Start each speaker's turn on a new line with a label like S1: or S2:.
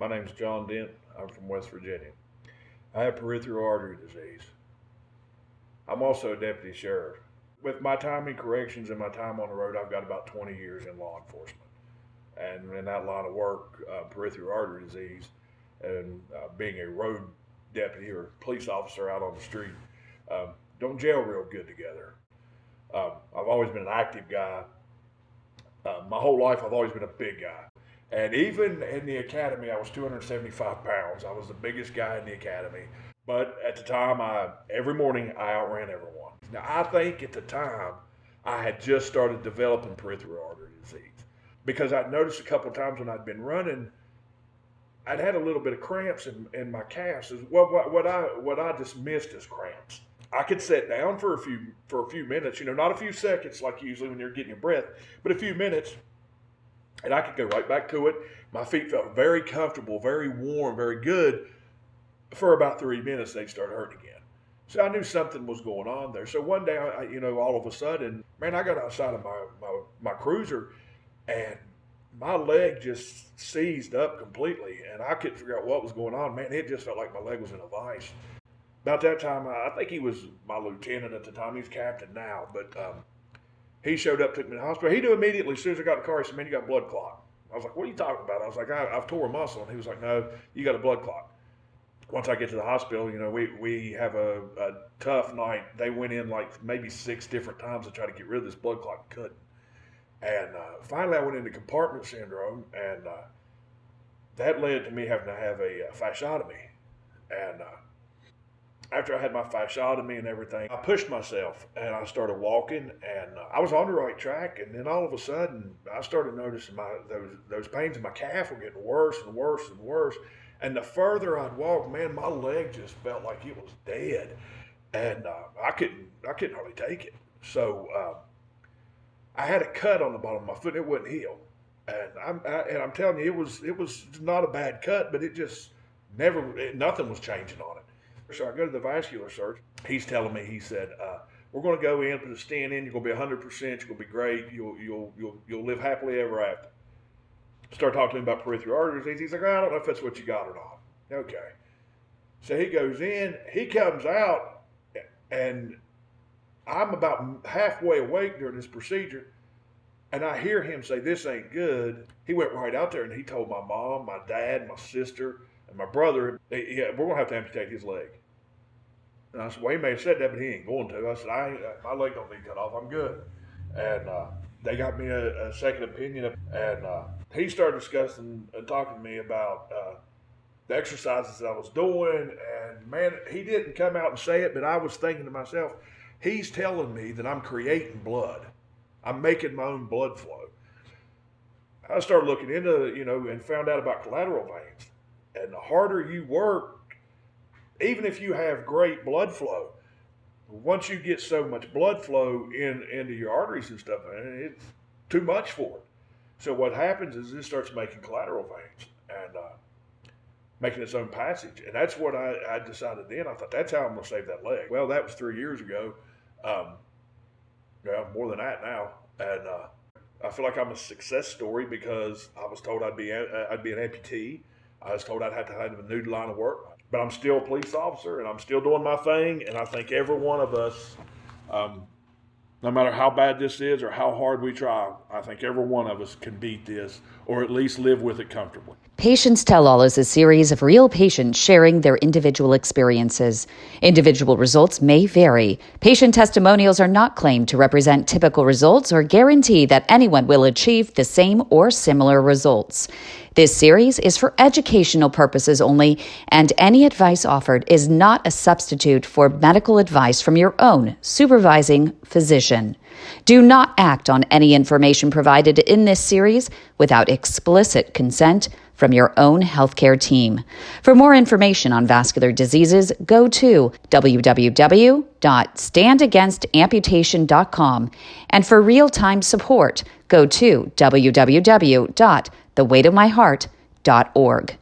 S1: My name's John Dent. I'm from West Virginia. I have peripheral artery disease. I'm also a deputy sheriff. With my time in corrections and my time on the road, I've got about 20 years in law enforcement. And in that line of work, peripheral artery disease and being a road deputy or police officer out on the street don't gel real good together. I've always been an active guy. My whole life, I've always been a big guy. And even in the academy, I was 275 pounds. I was the biggest guy in the academy. But at the time, every morning, I outran everyone. Now, I think at the time, I had just started developing peripheral artery disease because I'd noticed a couple of times when I'd been running, I'd had a little bit of cramps in my calves. What I dismissed as cramps. I could sit down for a few minutes, not a few seconds like usually when you're getting your breath, but a few minutes, and I could go right back to it. My feet felt very comfortable, very warm, very good. For about 3 minutes, they'd start hurting again. So I knew something was going on there. So one day, all of a sudden, man, I got outside of my cruiser, and my leg just seized up completely, and I couldn't figure out what was going on. Man, it just felt like my leg was in a vice. About that time, I think he was my lieutenant at the time. He's captain now, but he showed up, took me to the hospital. He knew immediately, as soon as I got in the car, he said, "Man, you got blood clot." I was like, "What are you talking about?" I was like, "I've tore a muscle." And he was like, "No, you got a blood clot." Once I get to the hospital, we have a tough night. They went in like maybe 6 different times to try to get rid of this blood clot and couldn't. And finally, I went into compartment syndrome, and that led to me having to have a fasciotomy. And after I had my fasciotomy and everything, I pushed myself and I started walking, and I was on the right track. And then all of a sudden, I started noticing those pains in my calf were getting worse and worse and worse. And the further I'd walk, man, my leg just felt like it was dead, and I couldn't hardly take it. So I had a cut on the bottom of my foot; and it wouldn't heal. And I'm telling you, it was not a bad cut, but it just nothing was changing on it. So I go to the vascular surgeon. He's telling me, he said, "We're going to go in, put a stent in. You're going to be 100%. You're going to be great. You'll live happily ever after." Start talking to him about peripheral artery disease. He's like, "I don't know if that's what you got or not." Okay. So he goes in, he comes out, and I'm about halfway awake during this procedure, and I hear him say, "This ain't good." He went right out there and he told my mom, my dad, my sister, and my brother, "Yeah, we're going to have to amputate his leg." And I said, "Well, he may have said that, but he ain't going to." I said, "My leg don't need cut off. I'm good." And they got me a second opinion, and he started discussing and talking to me about the exercises that I was doing. And man, he didn't come out and say it, but I was thinking to myself, he's telling me that I'm creating blood. I'm making my own blood flow. I started looking into, and found out about collateral veins. And the harder you work, even if you have great blood flow, once you get so much blood flow into your arteries and stuff, it's too much for it. So what happens is it starts making collateral veins and making its own passage. And that's what I decided then. I thought, that's how I'm going to save that leg. Well, that was 3 years ago. More than that now. And I feel like I'm a success story because I was told I'd be an amputee. I was told I'd have to have a new line of work. But I'm still a police officer, and I'm still doing my thing. And I think every one of us, no matter how bad this is or how hard we try, I think every one of us can beat this or at least live with it comfortably.
S2: Patients Tell All is a series of real patients sharing their individual experiences. Individual results may vary. Patient testimonials are not claimed to represent typical results or guarantee that anyone will achieve the same or similar results. This series is for educational purposes only, and any advice offered is not a substitute for medical advice from your own supervising physician. Do not act on any information provided in this series without explicit consent from your own healthcare team. For more information on vascular diseases, go to www.standagainsamputation.com. And for real-time support, go to www.theweightofmyheart.org.